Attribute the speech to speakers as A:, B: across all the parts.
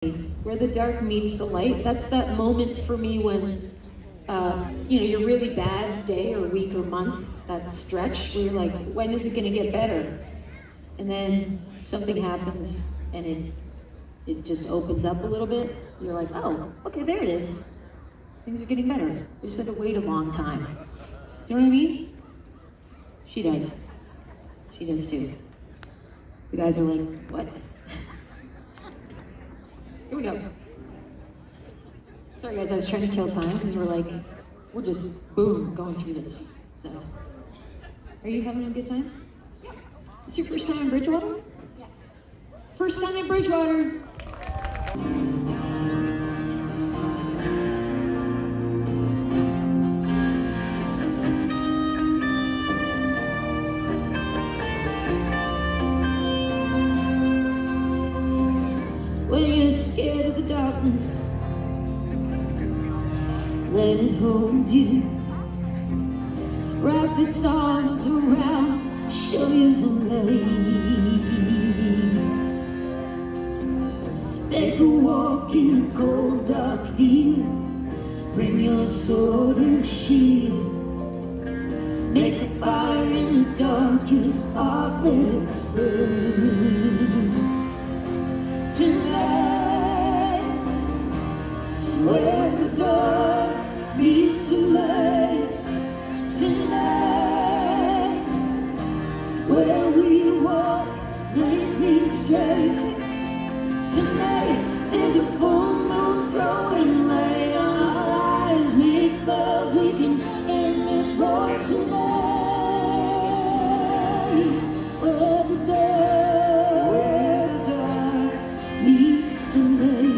A: where the dark meets the light. That's that moment for me when, your really bad day or week or month, that stretch where you're like, when is it gonna get better? And then something happens and it just opens up a little bit. You're like, oh, okay, there it is. Things are getting better. You just had to wait a long time. Do you know what I mean? She does. She does too. You guys are like, what? Here we go. Sorry guys, I was trying to kill time because we're just boom, going through this. So, are you having a good time? Yeah. Is your first time in Bridgewater? Yes. First time in Bridgewater. When you're scared of the darkness, let it hold you. Wrap its arms around, show you the way. Take a walk in a cold, dark field. Bring your sword and shield. Make a fire in the darkest part, let it burn. Tonight, where the dark meets the light. Tonight, where we walk, lightning strikes. Tonight, there's a full moon throwing light on our eyes. Make love, we can end this war tonight. Where the dark meets the light.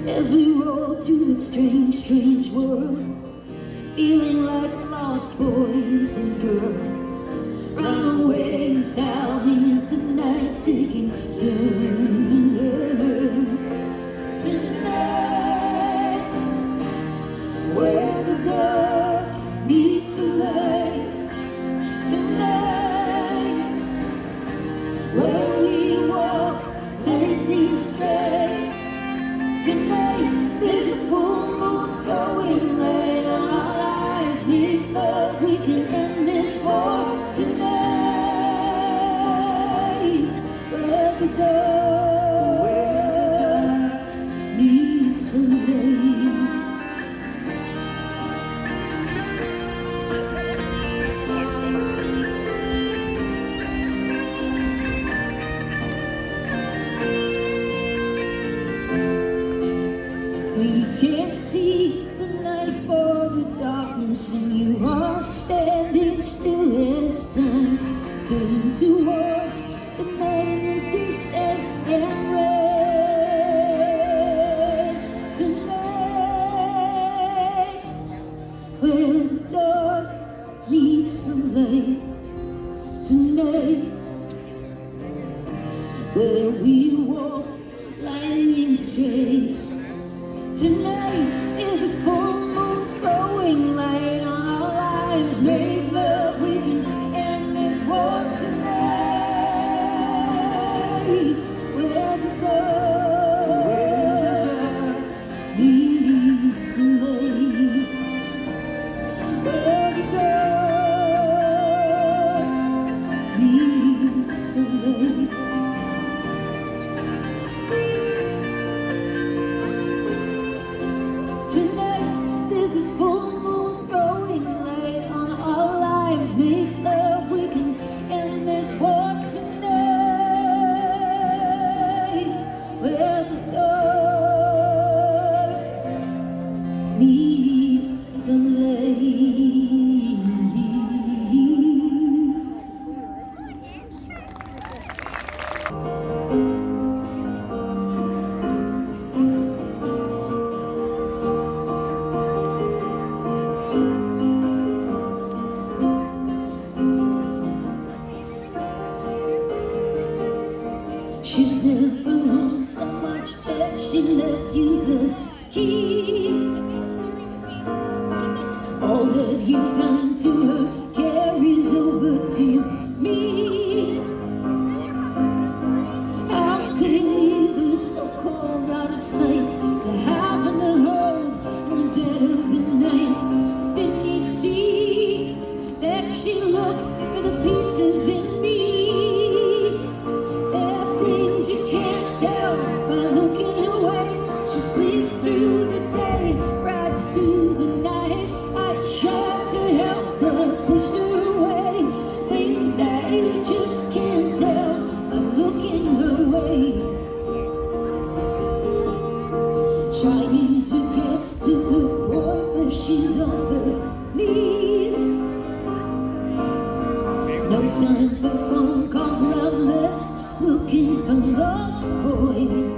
A: As we roll through the strange, strange world, feeling like lost boys and girls, runaways howling at the night, taking turns. Tonight, where the dark meets the light. Tonight, where we walk, lightning strikes. Tonight, there's a full moon throwing light on our eyes. Make love, we can end this war tonight. Where the dark meets the light. We can't see the night for the darkness, and you are standing still as time turning towards the night in the distance and red. Tonight, where the dark meets the light. Tonight, where we walk lightning strikes. Tonight is a full moon throwing light on our lives. Make love, we can end this war tonight. Where the dark meets the light. Where the dark meets the light. Tonight, there's a full moon throwing light on our lives. Make love, we can end this war tonight. Where the dark meets the light. She's never home so much that she left you the key. All that you've done to her carries over to me. How could it leave us so cold out of sight, to happen to hold in the dead of the night? Didn't you see that she looked for the pieces in me? There are things you can't tell by looking away. She sleeps through the day, rides through the night. I tried to help but pushed her away. Things that you just can't tell by looking her way. Trying to get to the point where she's on her knees. No time for phone calls, loveless, looking for lost boys.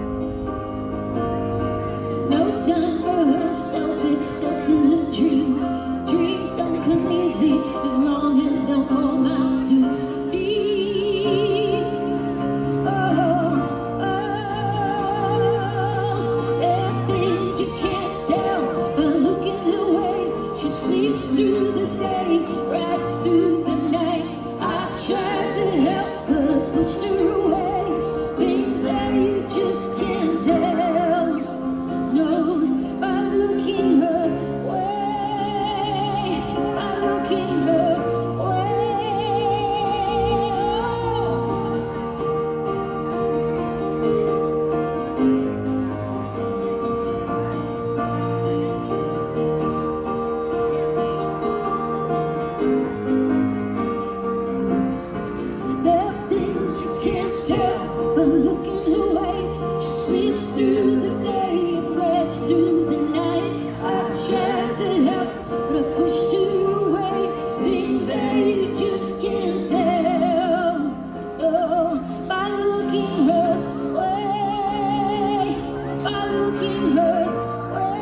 A: No time for herself, accepting her dreams. Dreams don't come easy as long as they're all miles to feed. Oh, there are things you can't tell by looking away. She sleeps through the day, rides through the night. I tried to help, but I pushed her away. Things that you just can't tell. No, by looking her way, by looking her way. There are things you can't tell by looking her way. She sleeps through the day and rides through the night. I tried to help, but I pushed her away. Things that you just can't tell. Oh, by looking her way, by looking her way.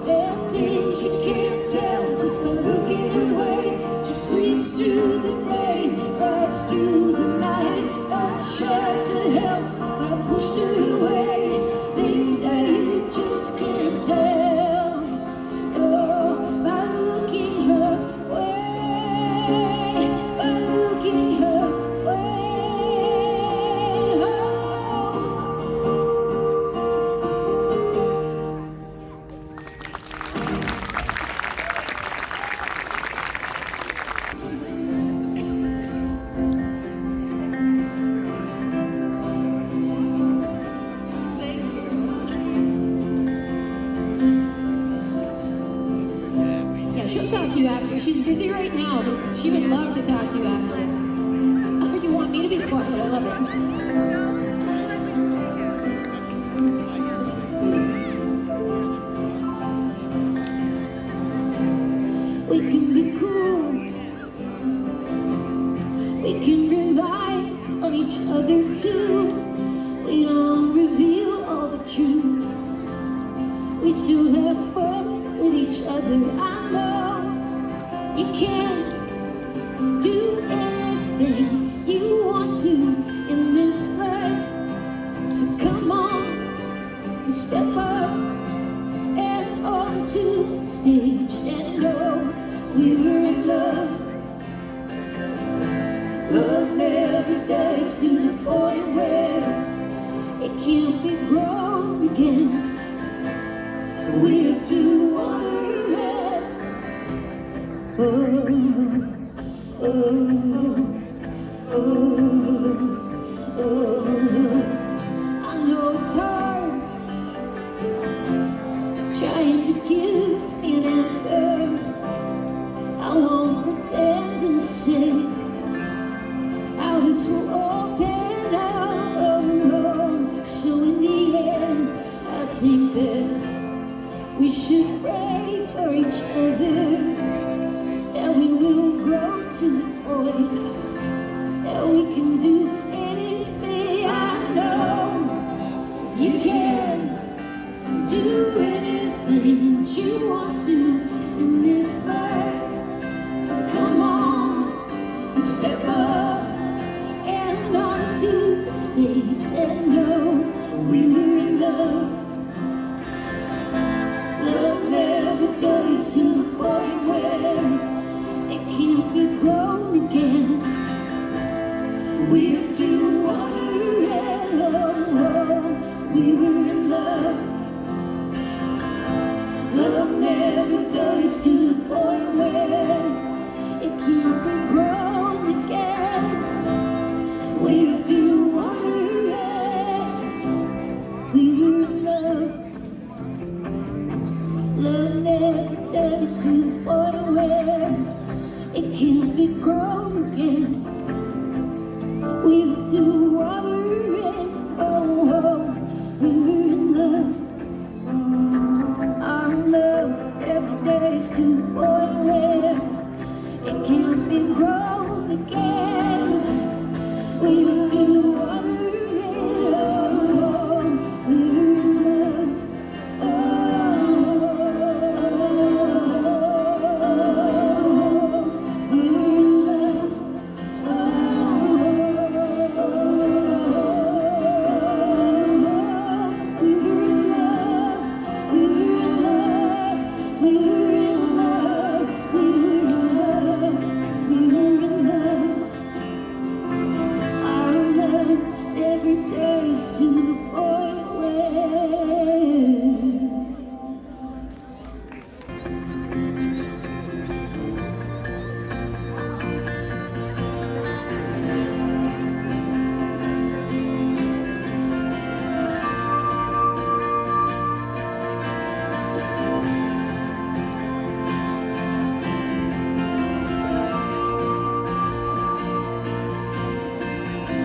A: There are things you can't tell just by looking her way. She sleeps through the day, rides through the night. I tried to help, but I pushed her away. Things that you just can't tell. Oh, by looking her way, by looking her way. Yeah, she'll talk to you after. She's busy right now, but she would love to talk to you after. Oh, you want me to be quiet? I love it. We can be cool. We can rely on each other too. We don't reveal all the truth. We still have fun with each other. I know you can't do anything you want to in this life. So come on and step up and onto the stage and know we were in love. Love never dies to the point where it can't be wrong again. We have to honor it. Oh, oh, oh, oh. I know it's hard trying to give me an answer. I won't pretend and say how this will all pan out. Oh, so in the end, I think that we should pray for each other, that we will grow to the point that we can do anything. I know you can do anything you want to in this life. So come step up and onto the stage and know we were in love. Love never does to the point where it can't be grown again. We have to water it, oh, we were in love. Love never does to the point where it can't be grown again. We have to water it. We were in love. Love never does to the point where it can't be grown again. We have to water it. Oh, we were in love. Our love every day is to the point where it can't be grown again. We have to water it. Oh, we were in love.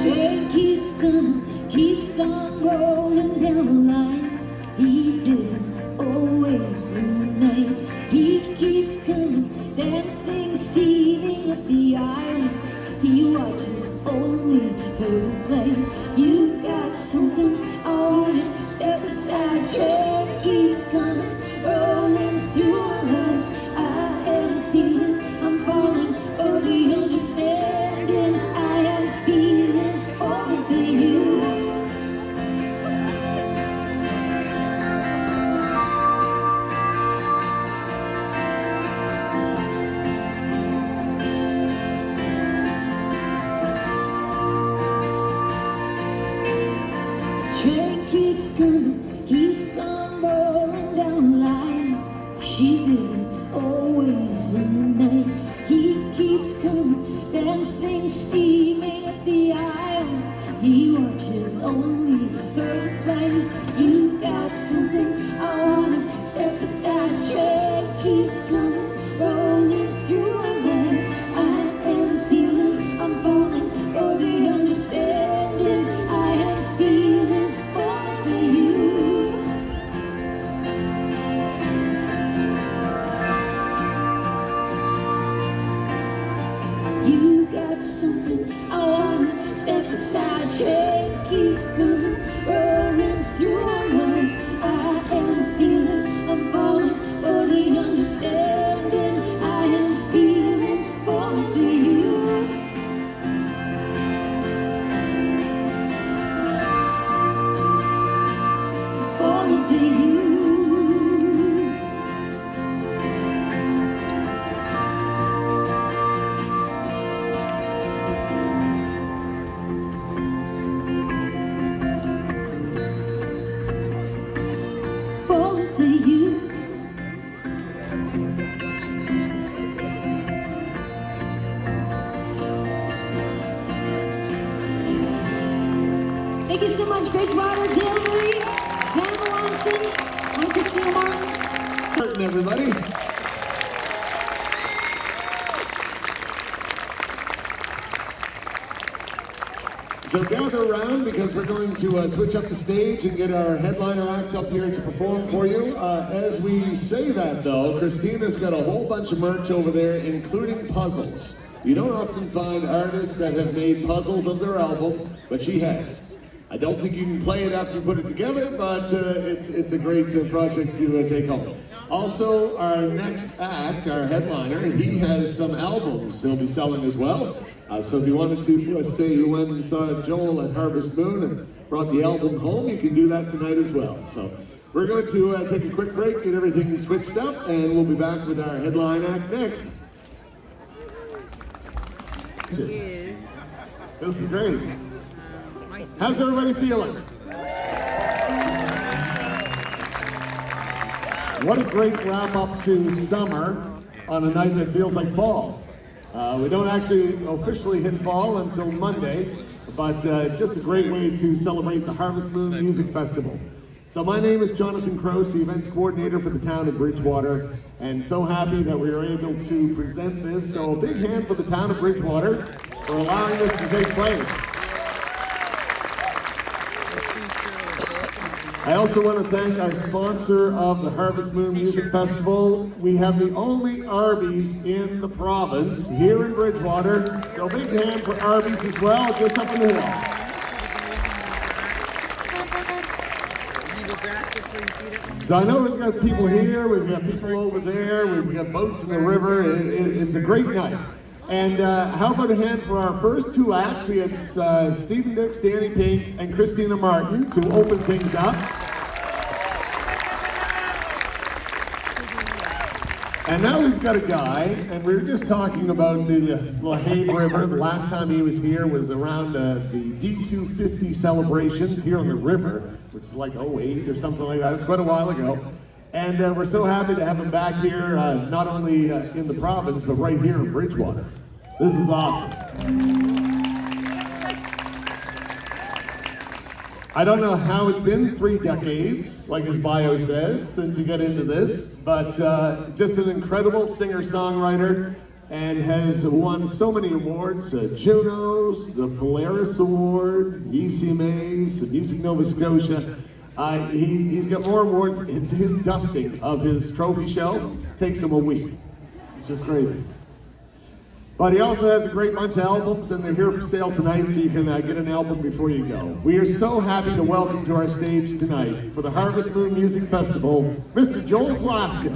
A: Train keeps coming, keeps on rolling down the line. He visits always in the night. He keeps coming, dancing, steaming up the aisle. He watches only her play. You've got something I want to step aside. Train keeps coming, rolling through our lives. I am feeling, I'm falling for the understanding. I am feeling falling for you. Train keeps coming, keeps on rolling down the line. She visits always in the night. He keeps coming, dancing, steaming up the aisle. He watches only her play. You've got something I wanna step aside. Train keeps coming, rolling through our lives. I am feeling, I'm falling for the understanding. I am feeling falling for you. You got something I wanna step aside. Train keeps coming, rolling through our lives. I am feeling, I'm falling for the understanding. I am feeling falling for you. Falling for you. Falling for you. Thank you so much, Bridgewater, Dale Marie, Pamela Lawson. I'm Christina Martin.
B: Martin, everybody. So gather around because we're going to switch up the stage and get our headliner act up here to perform for you. As we say that though, Christina's got a whole bunch of merch over there, including puzzles. You don't often find artists that have made puzzles of their album, but she has. I don't think you can play it after you put it together, but it's a great project to take home. Also, our next act, our headliner, he has some albums he'll be selling as well. So if you wanted to say you went and saw Joel at Harvest Moon and brought the album home, you can do that tonight as well. So we're going to take a quick break, get everything switched up, and we'll be back with our headline act next. This is great. How's everybody feeling? What a great wrap up to summer on a night that feels like fall. We don't actually officially hit fall until Monday, but just a great way to celebrate the Harvest Moon Music Festival. So my name is Jonathan Croce, the events coordinator for the town of Bridgewater, and so happy that we were able to present this. So a big hand for the town of Bridgewater for allowing this to take place. I also want to thank our sponsor of the Harvest Moon Music Festival. We have the only Arby's in the province here in Bridgewater. So a big hand for Arby's as well, just up in the hill. So I know we've got people here, we've got people over there, we've got boats in the river. It's a great night. And how about a hand for our first two acts? We had Stephen Dix, Danny Pink, and Christina Martin to open things up. And now we've got a guy, and we were just talking about the Lahave River. The last time he was here was around the D250 celebrations here on the river, which is like 08 or something like that. It was quite a while ago. And we're so happy to have him back here, not only in the province, but right here in Bridgewater. This is awesome. I don't know how it's been 3 decades, like his bio says, since he got into this, but just an incredible singer-songwriter and has won so many awards, Junos, the Polaris Award, ECMAs, the Music Nova Scotia. He's got more awards. His dusting of his trophy shelf takes him a week. It's just crazy. But he also has a great bunch of albums, and they're here for sale tonight, so you can get an album before you go. We are so happy to welcome to our stage tonight for the Harvest Moon Music Festival, Mr. Joel Plaskett.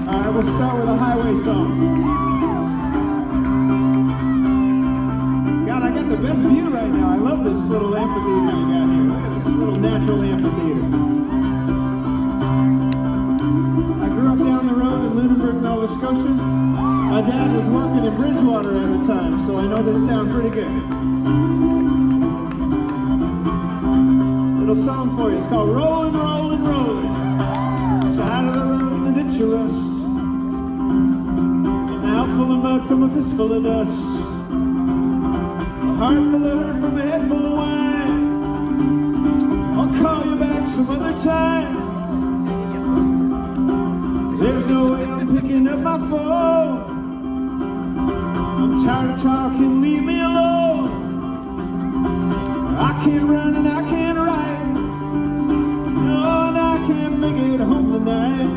C: All right, we'll start with a highway song. I got the best view right now. I love this little amphitheater you got here. Look at this little natural amphitheater. I grew up down the road in Lunenburg, Nova Scotia. My dad was working in Bridgewater at the time, so I know this town pretty good. Little song for you. It's called Rollin', Rollin', Rollin'. Side of the road in the ditch of rust. A mouthful of mud from a fistful of dust. Heart full of hurt from a head full of wine. I'll call you back some other time. There's no way I'm picking up my phone. I'm tired of talking, leave me alone. I can't run and I can't ride. No, and I can't make it home tonight.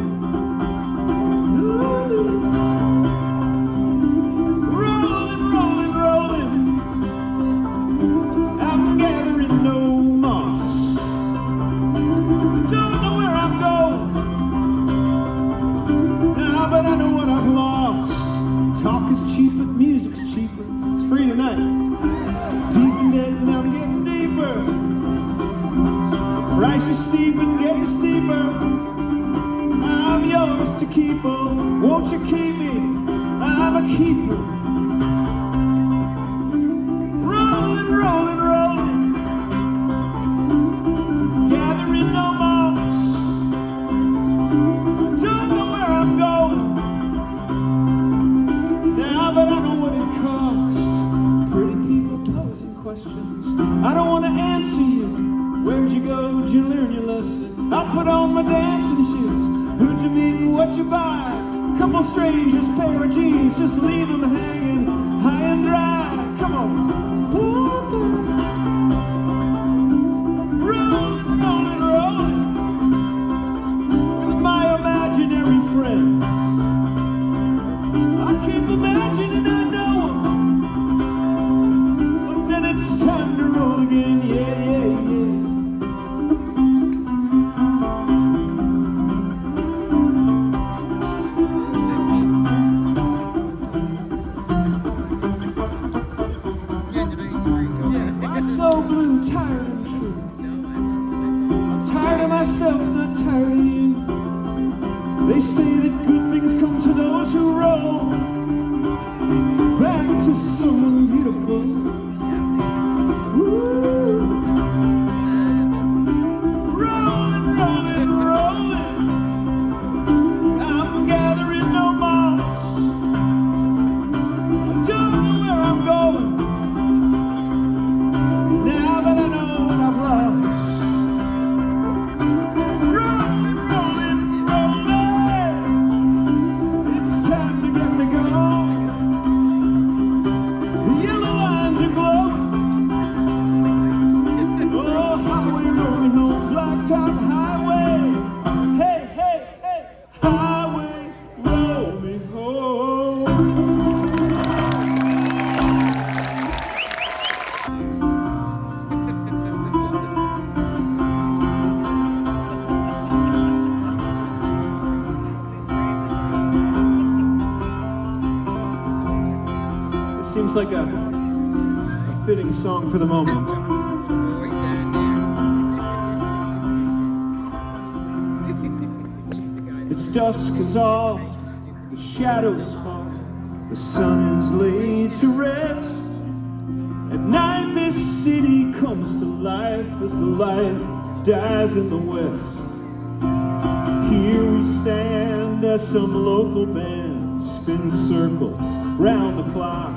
C: Price is steep and getting steeper. I'm yours to keep, oh, won't you keep me? I'm a keeper. Rolling, rolling, rolling, gathering no moss. I don't know where I'm going now, but I know what it costs. Pretty people posing questions. I don't want to answer you. Where'd you go? Who'd you learn your lesson? I put on my dancing shoes. Who'd you meet and what'd you buy? Couple strangers, pair of jeans, just leave them hanging high and dry. Come on. Rolling, rolling, rolling with my imaginary friend. I keep imagining blue, tired and true. I'm tired of myself, not tired of you. They say that good things come to those who roll back to someone beautiful. Ooh. Rolling, rolling, rolling. I'm gathering no moss. I don't know where I'm going now that I know what I've lost. Rolling, rolling, rolling. It's time to get me going. The yellow lines are glowing. Oh, highway, roll me home, blacktop highway. Hey, hey, hey, highway, roll me home. It seems like a fitting song for the moment. It's dusk as all the shadows fall. The sun is laid to rest. At night this city comes to life as the light dies in the west. Here we stand as some local band spins circles round the clock.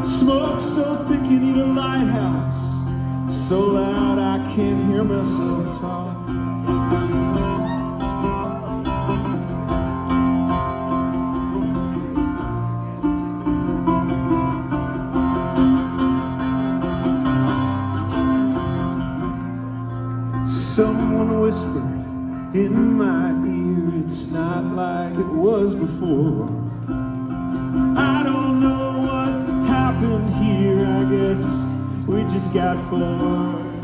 C: Smoke so thick you need a lighthouse, so loud I can't hear myself talk. Someone whispered in my ear, it's not like it was before. I don't know what happened here, I guess we just got bored.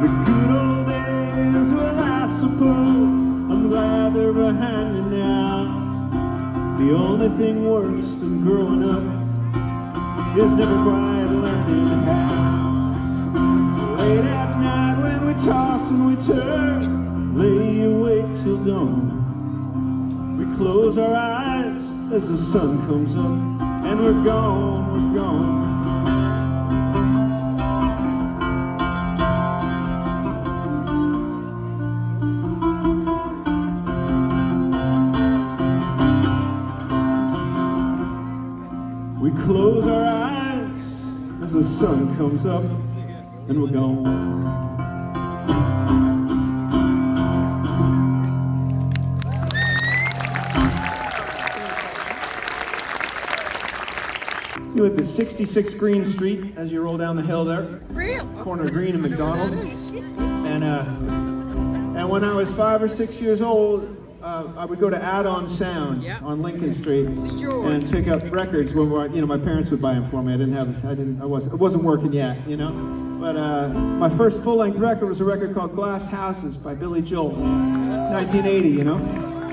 C: The good old days, well I suppose I'm glad they're behind me now. The only thing worse than growing up is never quite learning how. Late at night when we toss and we turn, lay awake till dawn. We close our eyes as the sun comes up, and we're gone, we're gone. We close our eyes as the sun comes up, and we're gone. You lived at 66 Green Street as you roll down the hill there, corner of Green and McDonald. And when I was 5 or 6 years old, I would go to Add-On Sound on Lincoln Street and pick up records when my parents would buy them for me. It wasn't working yet, you know. But my first full-length record was a record called Glass Houses by Billy Joel, 1980, you know.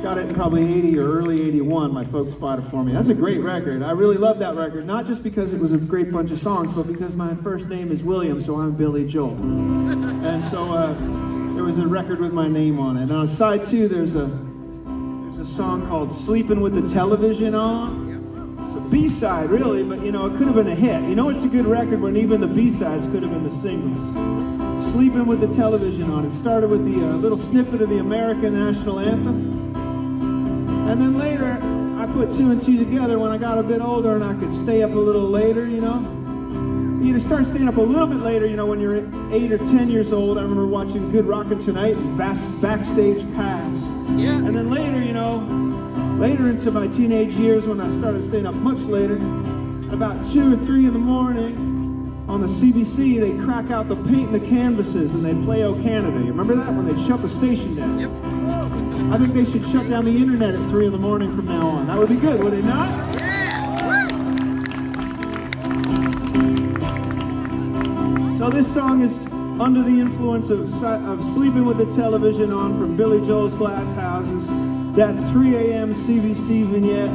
C: Got it in probably 80 or early 81, my folks bought it for me. That's a great record. I really love that record, not just because it was a great bunch of songs, but because my first name is William, so I'm Billy Joel. And so there was a record with my name on it. And on side 2, there's a song called Sleeping with the Television On. It's a B-side, really, but you know, it could have been a hit. You know, it's a good record when even the B-sides could have been the singles. Sleeping with the Television On. It started with the little snippet of the American National Anthem. And then later, I put 2 and 2 together when I got a bit older and I could stay up a little later, you know. You start staying up a little bit later, you know, when you're 8 or 10 years old. I remember watching Good Rockin' Tonight and Backstage Pass. Yeah. And then later, you know, later into my teenage years when I started staying up much later, about 2 or 3 in the morning on the CBC, they crack out the paint and the canvases and they play O Canada. You remember that? When they shut the station down? Yep. I think they should shut down the internet at 3 in the morning from now on. That would be good, would it not? Yes. So this song is under the influence of Sleeping with the Television On from Billy Joel's Glass Houses, that 3 a.m. CBC vignette,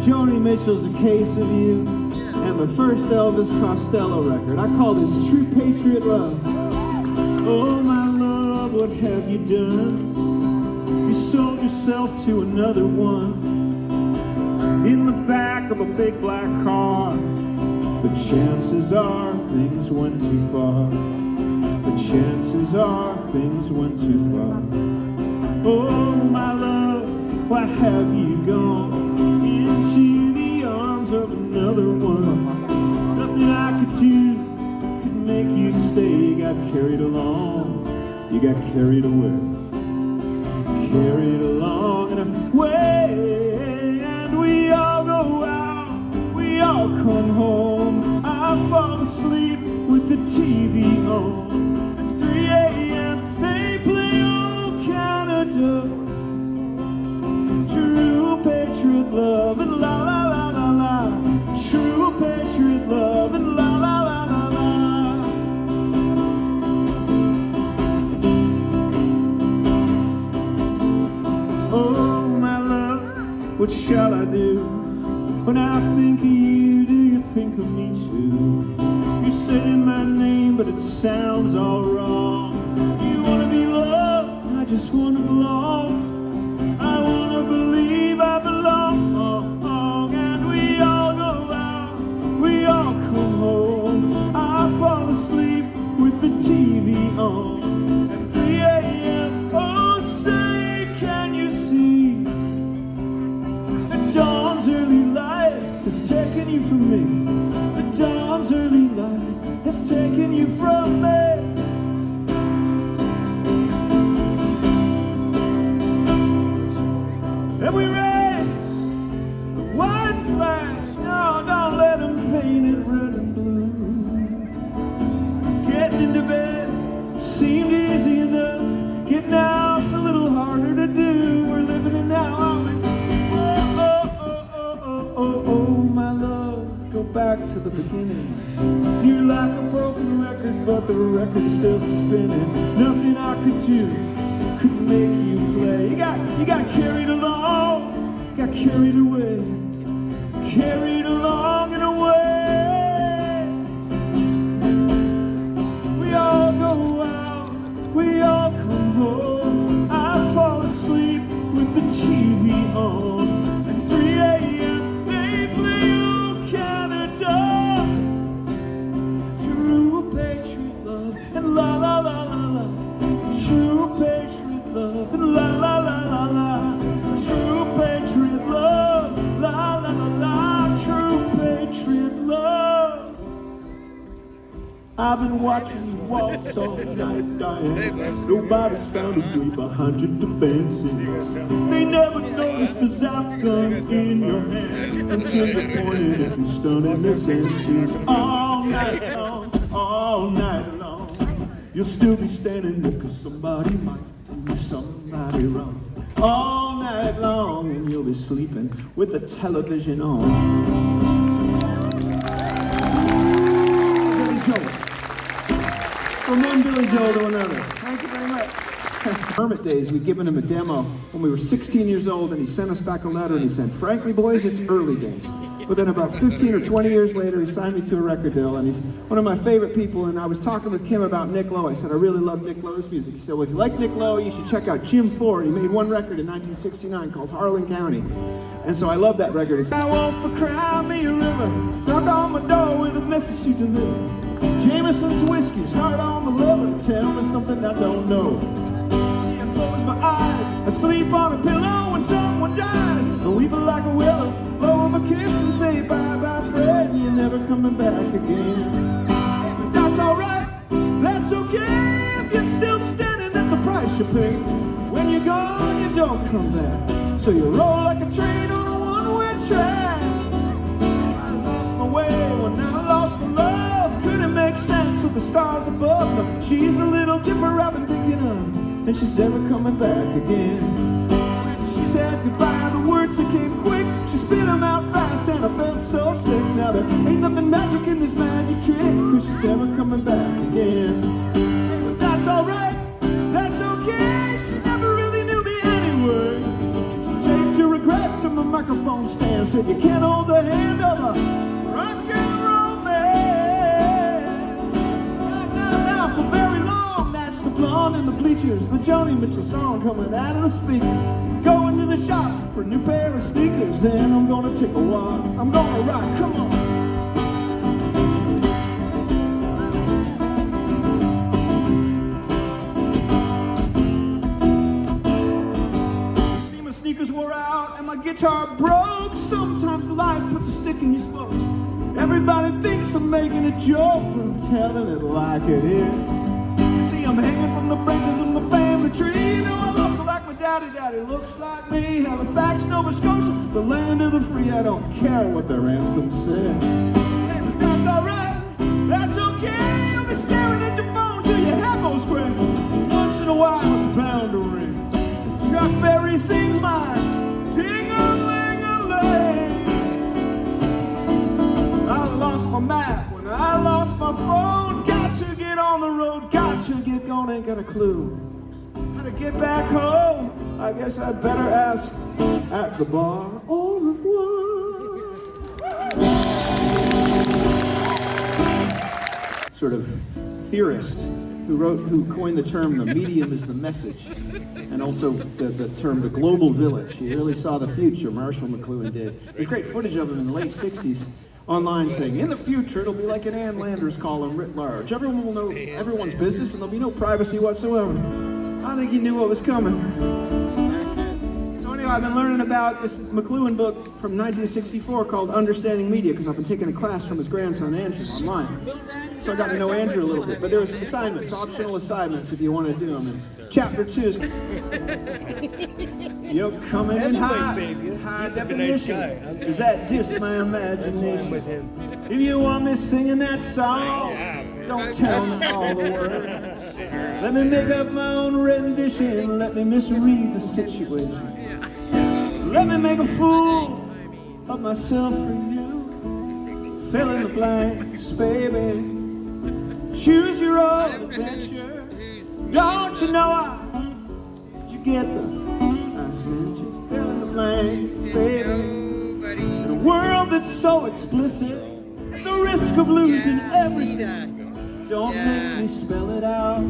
C: Joni Mitchell's A Case of You, and the first Elvis Costello record. I call this True Patriot Love. Oh, my love, what have you done? You sold yourself to another one in the back of a big black car. The chances are things went too far. The chances are things went too far. Oh, my love, why have you gone into the arms of another one? Nothing I could do could make you stay. You got carried along, you got carried away. Carried along and away. And we all go out, we all come home. I fall asleep with the TV on. At 3 a.m. they play Old Canada. True patriot love and la la la la la. True patriot love and la la la la la. Oh, my love, what shall I do? When I think of you, do you think of me too? You're saying my name, but it sounds all wrong. You wanna be loved, I just wanna belong. I wanna believe I belong. And we all go out, we all come home. I fall asleep with the TV on. At 3 a.m. Oh, say, can you see? The dawn's early light has taken you from me. The dawn's early light has taken you from me. And we raise the white flag. No, don't let them paint it red and blue. Getting into bed seemed easy enough. Getting out's a little harder to do. We're living it now, aren't we? Oh, my love, go back to the beginning. You're like a broken record, but the record's still spinning. Nothing I could do could make you play. You got carried along, got carried away, carried along and away. We all go out, we all come home. I fall asleep with the TV on. At 3 a.m. they play Old Canada. True patriot love and la la la la la. True patriot love and la la la la la. True patriot love, la la la la. True patriot love. I've been watching you waltz all night, Diane. Nobody's found a way behind your defenses. They never noticed the zap gun in your hand until you pointed at me, stunning their senses. All night long, all night long. You'll still be standing there 'cause somebody might do somebody wrong. All night long, and you'll be sleeping with the television on. Billy Joel. From one Billy Joel to another. Thank you very much. Hermit Days, we'd given him a demo when we were 16 years old, and he sent us back a letter and he said, frankly, boys, it's early days. But then about 15 or 20 years later, he signed me to a record deal, and he's one of my favorite people. And I was talking with Kim about Nick Lowe. I said, I really love Nick Lowe's music. He said, well, if you like Nick Lowe, you should check out Jim Ford. He made one record in 1969 called Harlan County. And so I love that record. He said, I won't for cry me a river, knock on my door with a message you deliver. Jameson's whiskey's hard on the liver, tell me something I don't know. See, I close my eyes, I sleep on a pillow when someone dies. I weep like a willow, blow him a kiss and say bye-bye, Fred, you're never coming back again. But that's alright, that's okay. If you're still standing, that's a price you pay. When you're gone, you don't come back. So you roll like a train on a one-way track. I lost my way when I lost my love. Couldn't make sense of the stars above. No, she's a little dipper I've been thinking of, and she's never coming back again. When she said goodbye, the words that came quick, she spit them out fast and I felt so sick. Now there ain't nothing magic in this magic trick, 'cause she's never coming back again. But that's alright, that's okay. She never really knew me anyway. She taped her regrets to my microphone stand, said you can't hold the hand of a rock and roll. features the Joni Mitchell song coming out of the speakers. Going to the shop for a new pair of sneakers. Then I'm gonna take a walk. I'm gonna rock. Come on. See, my sneakers wore out and my guitar broke. Sometimes life puts a stick in your spokes. Everybody thinks I'm making a joke, but I'm telling it like it is. You see, I'm hanging from the branches of my family tree. You know, I look like my daddy, daddy looks like me. Halifax, Nova Scotia, the land of the free. I don't care what their anthem said. Hey, but that's alright, that's okay. I'll be staring at your phone till your head goes crazy. Once in a while, it's bound to ring. Chuck Berry sings my ding-a-ling-a-ling. I lost my map when I lost my phone. Got to get on the road, got to get going. Ain't got a clue how to get back home. I guess I'd better ask at the bar. Au revoir. Sort of theorist who coined the term "the medium is the message," and also the term "the global village." He really saw the future. Marshall McLuhan did. There's great footage of him in the late '60s. Online saying, in the future, it'll be like an Ann Landers column writ large. Everyone will know everyone's business and there'll be no privacy whatsoever. I think he knew what was coming. So anyway, I've been learning about this McLuhan book from 1964 called Understanding Media, because I've been taking a class from his grandson, Andrew, online. So I got to know Andrew a little bit. But there was assignments, optional assignments, if you want to do them. And chapter 2 is... You're coming in high definition. Does that diss my imagination? If you want me singing that song, don't tell me all the words. Let me make up my own rendition. Let me misread the situation. Let me make a fool of myself for you. Fill in the blanks, baby. Choose your own adventure. Don't you know did you get them? I sent you. Fill in the blanks, baby. In a world that's so explicit, at the risk of losing everything, don't make me spell it out.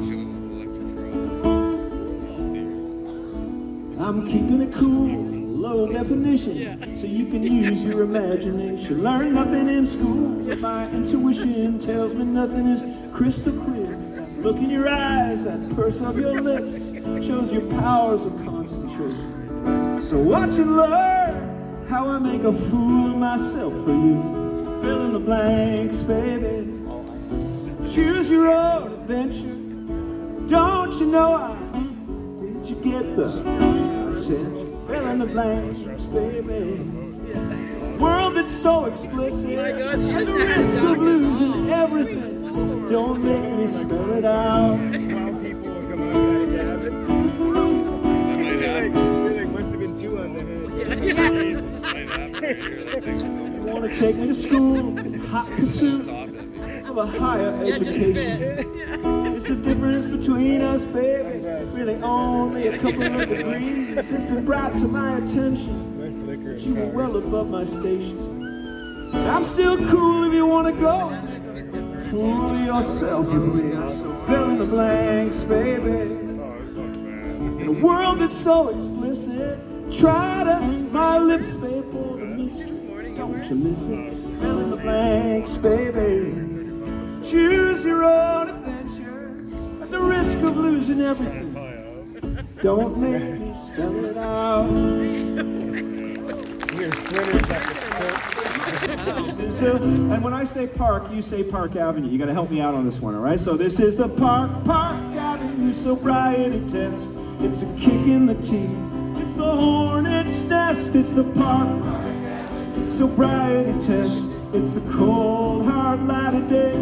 C: I'm keeping it cool, low definition, so you can use your imagination. Learn nothing in school, but my intuition tells me nothing is crystal clear. Look in your eyes, that purse of your lips shows your powers of concentration. So watch and learn how I make a fool of myself for you. Fill in the blanks, baby. Choose your own adventure. Don't you know did you get the I said you. Fill in the blanks, baby. World that's so explicit, at the risk of losing everything. Don't make me spell it out.
D: 12 people will come out and grab it. Must have been 2 on the head.
C: You want to take me to school in hot pursuit of a higher education. It's the difference between us, baby. Really only a couple of degrees. It's been brought to my attention that you were well above my station. I'm still cool if you want to go. Fool yourself with me. So fill in the blanks, baby. In a world that's so explicit, try to my lips, babe, for the mystery. Don't you listen? Fill in the blanks, baby. Choose your own adventure at the risk of losing everything. Don't make me spell it out.
D: Here's splinters at the
C: And when I say park, you say Park Avenue. You got to help me out on this one, all right? So this is the Park Avenue sobriety test. It's a kick in the teeth. It's the hornet's nest. It's the Park sobriety test. It's the cold, hard light of day.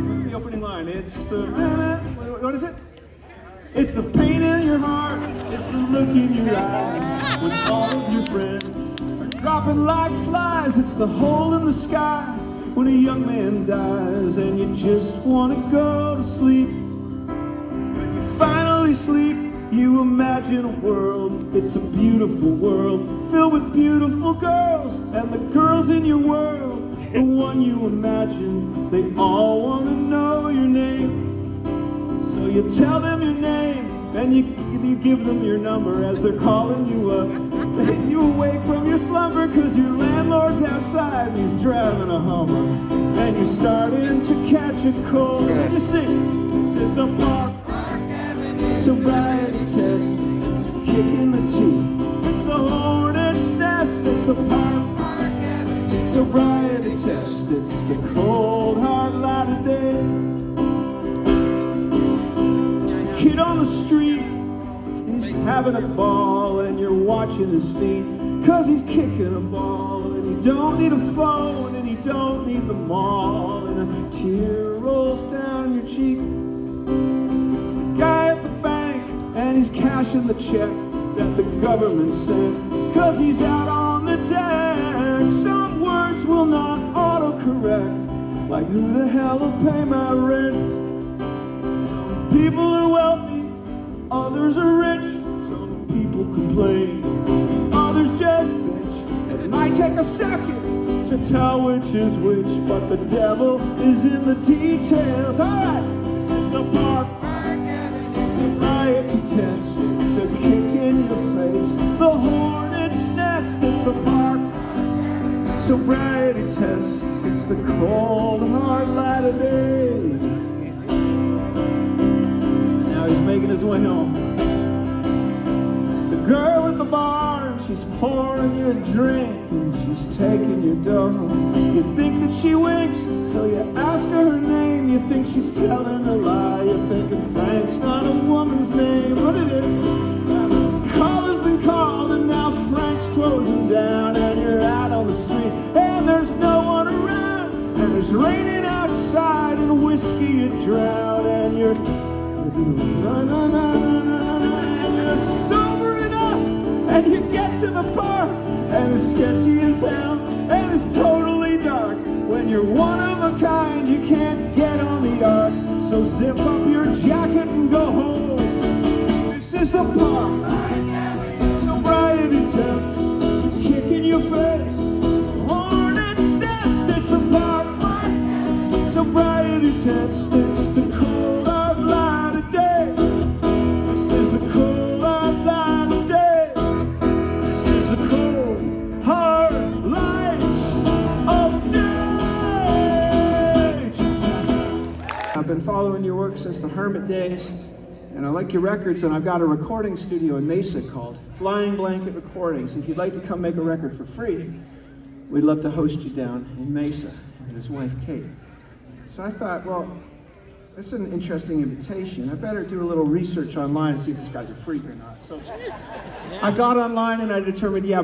C: What's the opening line? It's the, what is it? It's the pain in your heart, it's the look in your eyes when all of your friends are dropping like flies. It's the hole in the sky when a young man dies and you just want to go to sleep. When you finally sleep, you imagine a world. It's a beautiful world filled with beautiful girls, and the girls in your world the one you imagined. They all want to know your name. So you tell them your name, and you give them your number as they're calling you up. They hit you awake from your slumber because your landlord's outside and he's driving a Hummer. And you're starting to catch a cold. And you sing, this is the Park Sobriety Test. It's a kick in the teeth. It's the hornet's nest. It's the Park Sobriety Test. It's the cold hard light of day. Kid on the street, he's having a ball, and you're watching his feet, cause he's kicking a ball, and you don't need a phone, and you don't need the mall, and a tear rolls down your cheek. It's the guy at the bank, and he's cashing the check that the government sent, cause he's out on the deck. Some words will not autocorrect, like who the hell will pay my rent? People are wealthy, others are rich. Some people complain, others just bitch. It might take a second to tell which is which, but the devil is in the details. Alright, this is the Park Sobriety Test. It's a kick in your face, the hornet's nest. It's the Park Sobriety Test. It's the cold hard light of day. He's making his way home. It's the girl at the bar, and she's pouring you a drink, and she's taking your dough. You think that she winks, so you ask her name. You think she's telling a lie. You're thinking Frank's not a woman's name. What it is? Call has been called, and now Frank's closing down, and you're out on the street, and there's no one around, and it's raining outside, and whiskey you drown, and you're and you're sober enough, and you get to the park, and it's sketchy as hell, and it's totally dark. When you're one of a kind, you can't get on the ark. So zip up your jacket and go home. This is the Park Sobriety Test. It's a kick in your face, hornet's nest. It's the Park Sobriety Test. It's the cold hard light of day. This is the cold hard light of day. This is the cold hard light of day. I've been following your work since the Hermit days, and I like your records, and I've got a recording studio in Mesa called Flying Blanket Recordings. If you'd like to come make a record for free, we'd love to host you down in Mesa, and his wife Kate. So I thought, well, this is an interesting invitation. I better do a little research online and see if this guy's a freak or not. So I got online and I determined, yeah,